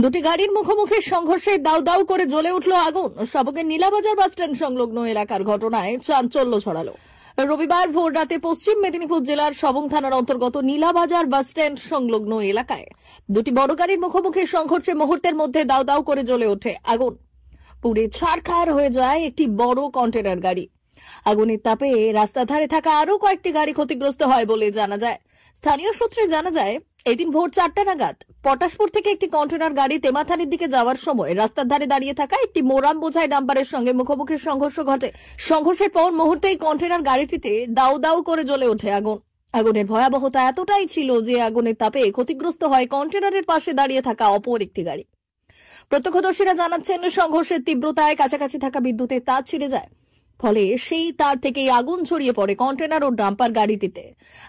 দুটি গাড়ির মুখোমুখি সংঘর্ষে দাউ দাউ করে জ্বলে উঠল আগুন। শাবকের নীলাবাজার বাসস্ট্যান্ড সংলগ্ন এলাকার ঘটনায় চাঞ্চল্য ছড়ালো। রবিবার ভোর রাতে পশ্চিম মেদিনীপুর জেলার সবং থানার অন্তর্গত নীলাবাজার বাসস্ট্যান্ড সংলগ্ন এলাকায় দুটি বড় গাড়ির মুখোমুখি সংঘর্ষে মুহূর্তের মধ্যে দাউ দাউ করে জ্বলে ওঠে আগুন। পুড়ে ছারখার হয়ে যায় একটি বড় কন্টেনার গাড়ি। আগুনের তাপে রাস্তার ধারে থাকা আরো কয়েকটি গাড়ি ক্ষতিগ্রস্ত হয় বলে জানা যায়। স্থানীয় সূত্রে জানা যায়, এদিন ভোর 4টা নাগাদ পটাশপুর থেকে একটি কন্টেনার গাড়ি তেমাথানির দিকে যাওয়ার সময় রাস্তার ধারে দাঁড়িয়ে থাকা একটি মোরাম বোঝাই ডাম্পারের সঙ্গে মুখোমুখি সংঘর্ষ ঘটে। সংঘর্ষের পর মুহূর্তেই কন্টেনার গাড়িটিতে দাউ দাউ করে জ্বলে ওঠে আগুন। আগুনের ভয়াবহতা এতটাই ছিল যে আগুনের তাপে ক্ষতিগ্রস্ত হয় কন্টেনারের পাশে দাঁড়িয়ে থাকা অপর একটি গাড়ি। প্রত্যক্ষদর্শীরা জানাচ্ছেন, সংঘর্ষের তীব্রতায় কাছাকাছি থাকা বিদ্যুতের তার ছিঁড়ে যায়, ফলে সেই তার থেকেই আগুন ছড়িয়ে পড়ে কন্টেনার ও ডাম্পার গাড়িটিতে।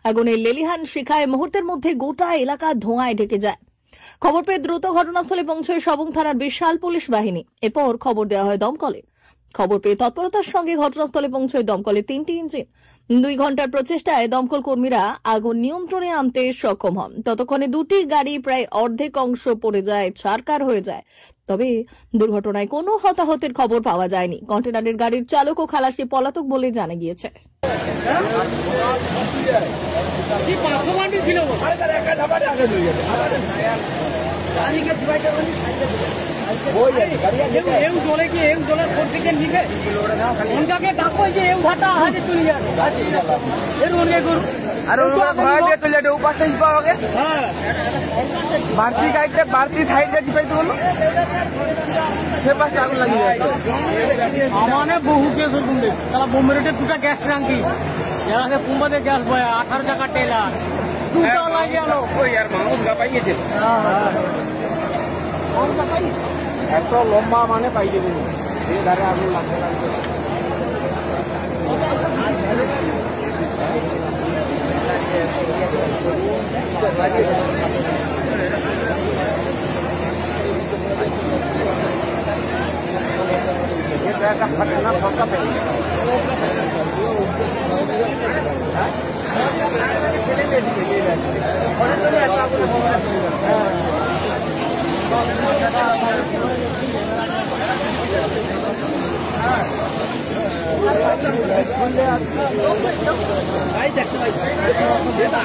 আগুনের লেলিহান শিখায় মুহূর্তের মধ্যে গোটা এলাকা ধোঁয়ায় ঢেকে যায়। খবর পেয়ে দ্রুত ঘটনাস্থলে পৌঁছয় সবং থানার বিশাল পুলিশ বাহিনী। এরপর খবর দেওয়া হয় দমকলে। খবর পেয়ে তৎপরতার সঙ্গে ঘটনাস্থলে পৌঁছয় দমকলে 3টি ইঞ্জিন। 2 ঘন্টার প্রচেষ্টায় দমকল কর্মীরা আগুন নিয়ন্ত্রণে আনতে সক্ষম হন। ততক্ষণে দুটি গাড়ি প্রায় অর্ধেক অংশ পড়ে যায়, ছারখার হয়ে যায়। তবে দুর্ঘটনায় কোনো হতাহতের খবর পাওয়া যায়নি। কন্টেনারের গাড়ির চালক ও খালাসি পলাতক বলে জানা গিয়েছে। বাড়তি গাড়িতে বাড়তি সাইড পাইতে বলো সে পাশে আগুন লাগিয়ে আমানে বহু কেস শুনবে তারা বোম্বেটে দুটা গ্যাস ট্যাঙ্কি এখানে কুম্বাতে গ্যাস বয় 18 টাকা টেলার দুটো লাগে গেল ওই আর মানুষ পাইয়েছে এত লম্বা মানে পাইয়ে দেব এই ধারে আগুন লাগতে লাগবে। ঘটনা সরকার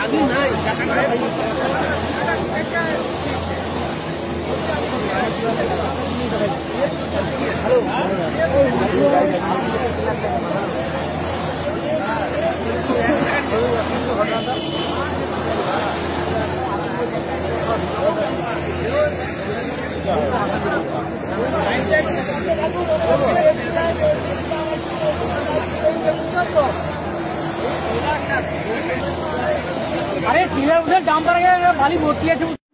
আগুন নাই अरे सीधे उधर डांपर भारी भर्ती है।